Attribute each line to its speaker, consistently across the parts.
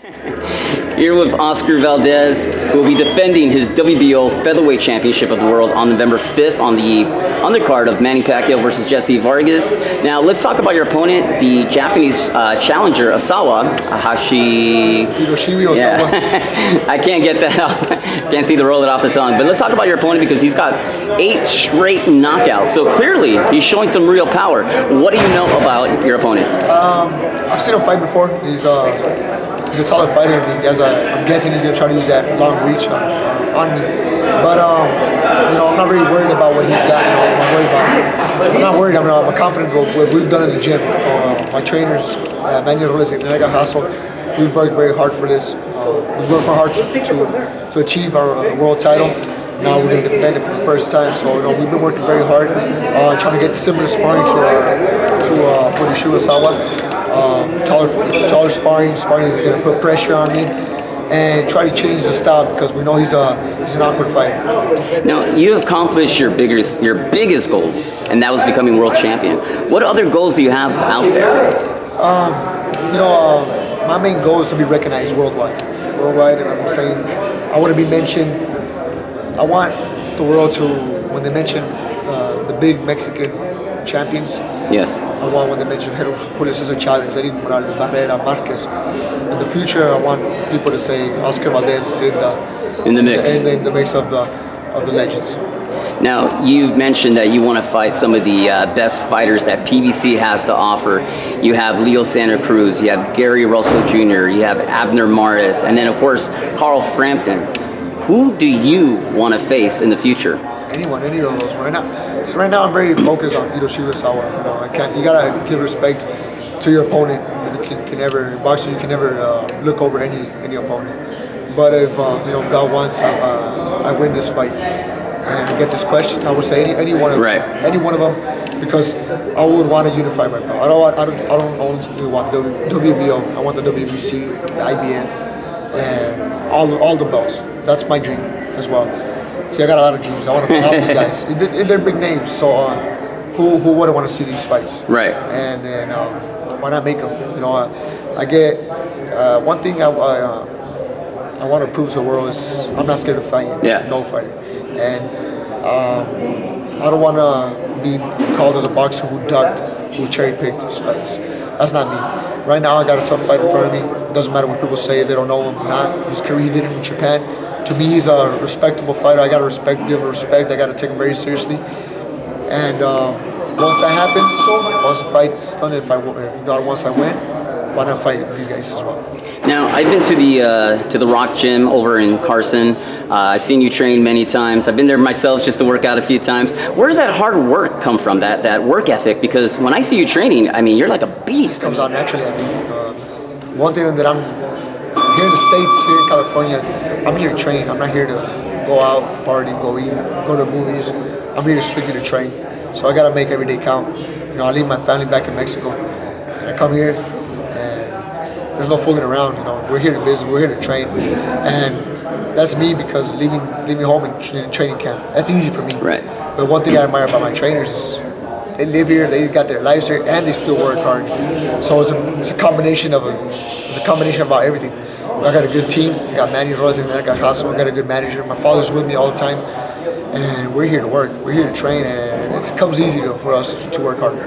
Speaker 1: Here with Oscar Valdez, who will be defending his WBO Featherweight Championship of the World on November 5th on the undercard of Manny Pacquiao versus Jesse Vargas. Now, let's talk about your opponent, the Japanese challenger, Osawa.
Speaker 2: Hiroshima Osawa.
Speaker 1: Yeah. I can't get that off. Can't seem to roll it off the tongue. But let's talk about your opponent because he's got 8 straight knockouts. So clearly, he's showing some real power. What do you know about your opponent?
Speaker 2: I've seen him fight before. He's a taller fighter. I'm guessing he's going to try to use that long reach on me. But I'm not really worried about what he's got. I'm not worried. I'm confident with what we've done in the gym. My trainers, Manuel Valdez and Mega Hassel, we've worked very hard for this. We've worked hard to achieve our world title. Now we're going to defend it for the first time. So we've been working very hard, trying to get similar sparring to Hiroshima Osawa. Taller sparring is going to put pressure on me and try to change the style because we know he's an awkward fighter.
Speaker 1: Now, you have accomplished your biggest goals, and that was becoming world champion. What other goals do you have out there?
Speaker 2: My main goal is to be recognized worldwide, and I'm saying I want to be mentioned. I want the world to, when they mention the big Mexican champions.
Speaker 1: Yes.
Speaker 2: I want when they mention Julio Cesar Chavez, Eric Morales, Barrera, Marquez. In the future, I want people to say Oscar Valdez is
Speaker 1: in the mix.
Speaker 2: In the mix of the legends.
Speaker 1: Now, you've mentioned that you want to fight some of the best fighters that PBC has to offer. You have Leo Santa Cruz, you have Gary Russell Jr., you have Abner Mares, and then, of course, Carl Frampton. Who do you want to face in the future?
Speaker 2: Any of those. Right now, I'm very focused on Hiroshima Osawa. You gotta give respect to your opponent. You can never, in boxing, you can never look over any opponent. But if God wants, I win this fight and get this question, I would say any one of them, because I would want to unify my belt. I don't only want WBO. I want the WBC, the IBF, and all the belts. That's my dream as well. See, I got a lot of dreams. I want to fight all these guys. They're big names, so who wouldn't want to see these fights?
Speaker 1: Right.
Speaker 2: And why not make them? I get one thing I want to prove to the world is I'm not scared of fighting.
Speaker 1: Yeah.
Speaker 2: No fighting. And I don't want to be called as a boxer who ducked, who cherry-picked these fights. That's not me. Right now, I got a tough fight in front of me. It doesn't matter what people say. They don't know him or not. His career, he did it in Japan. To me, he's a respectable fighter. I gotta give him respect. I gotta take him very seriously. And once that happens, once the fight's done, if God wants I win, why not fight these guys as well?
Speaker 1: Now, I've been to the Rock Gym over in Carson. I've seen you train many times. I've been there myself just to work out a few times. Where does that hard work come from? That work ethic? Because when I see you training, I mean, you're like a beast.
Speaker 2: It comes out naturally. I think one thing that I'm here in the States, here in California, I'm here to train. I'm not here to go out, party, go eat, go to movies. I'm here strictly to train. So I gotta make every day count. I leave my family back in Mexico, and I come here, and there's no fooling around. We're here to business, we're here to train, and that's me because leaving home in training camp. That's easy for me.
Speaker 1: Right.
Speaker 2: But one thing I admire about my trainers is they live here, they got their lives here, and they still work hard. So it's a combination about everything. I got a good team. I got Manny Rose and I got Hassel. I got a good manager. My father's with me all the time, and we're here to work. We're here to train, and it comes easy for us to work hard.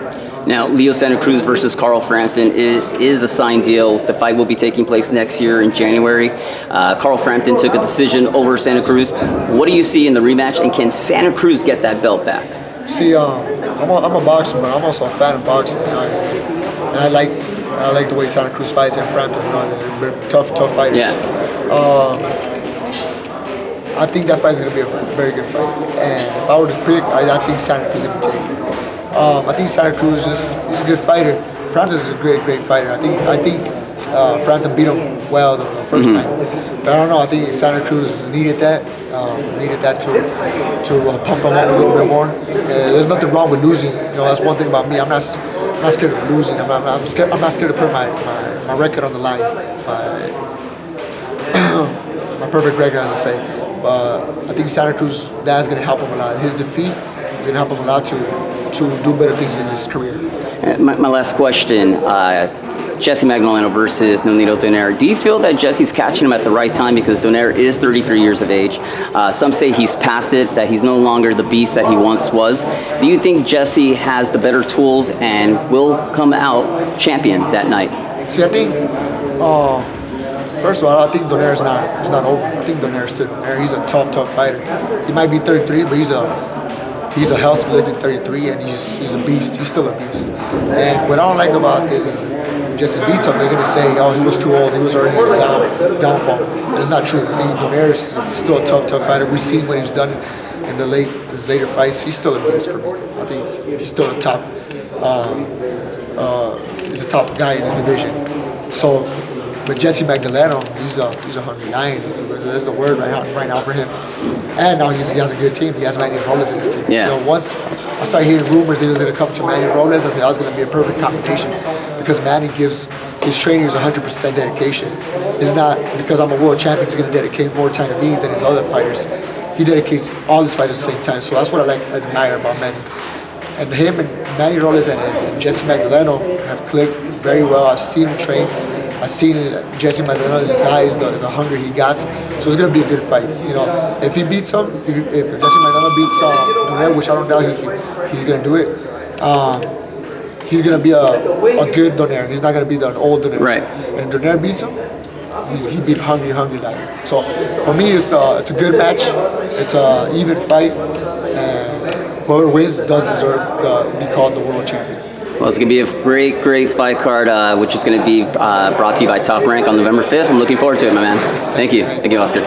Speaker 1: Now, Leo Santa Cruz versus Carl Frampton is a signed deal. The fight will be taking place next year in January. Carl Frampton took a decision over Santa Cruz. What do you see in the rematch, and can Santa Cruz get that belt back?
Speaker 2: See, I'm a boxer, but I'm also a fan of boxing. And I like the way Santa Cruz fights and Frampton. They're tough fighters.
Speaker 1: Yeah.
Speaker 2: I think that fight's gonna be a very good fight. And if I were to pick, I think Santa Cruz is gonna take it. I think Santa Cruz is a good fighter. Frampton is a great fighter. I think Frampton beat him well the first time. But I don't know. I think Santa Cruz needed that to pump him up a little bit more. There's nothing wrong with losing. That's one thing about me. I'm not scared of losing. I'm not scared to put my record on the line. My perfect record, as I say. But I think Santa Cruz, that's going to help him a lot. His defeat is going to help him a lot to do better things in his career.
Speaker 1: My last question. Jesse Magdaleno versus Nonito Donaire. Do you feel that Jesse's catching him at the right time because Donaire is 33 years of age? Some say he's past it, that he's no longer the beast that he once was. Do you think Jesse has the better tools and will come out champion that night?
Speaker 2: See, I think, first of all, I think Donaire's not over. I think Donaire's still Donaire. He's a tough fighter. He might be 33, but he's a healthy living 33, and he's a beast. He's still a beast. And what I don't like about this is when Jesse beats him, they're gonna say, "Oh, he was too old. He was already his downfall." And it's not true. I think Donaire's still a tough fighter. We've seen what he's done in his later fights. He's still a beast for me. I think he's still a top. He's a top guy in his division. So, but Jesse Magdaleno, he's a hungry lion. That's the word right now for him. And now he has a good team. He has Manny Robles in his team.
Speaker 1: Yeah.
Speaker 2: You know, once I started hearing rumors that he was going to come to Manny Robles, I said that was going to be a perfect combination because Manny gives his trainers 100% dedication. It's not because I'm a world champion, he's going to dedicate more time to me than his other fighters. He dedicates all his fighters at the same time. So that's what I admire about Manny. And him and Manny Robles and Jesse Magdaleno have clicked very well. I've seen him train. I've seen Jesse Magdaleno in his eyes, the hunger he got. So it's going to be a good fight. You know, if he beats him, if Jesse Magdaleno beats Donaire, which I don't doubt he's going to do it, he's going to be a good Donaire. He's not going to be an old Donaire.
Speaker 1: Right.
Speaker 2: And if Donaire beats him, he beat hungry lion. So for me, it's a good match. It's an even fight. And whoever wins does deserve to be called the world champion.
Speaker 1: Well, it's going to be a great fight card, which is going to be brought to you by Top Rank on November 5th. I'm looking forward to it, my man. Thank you, Oscar.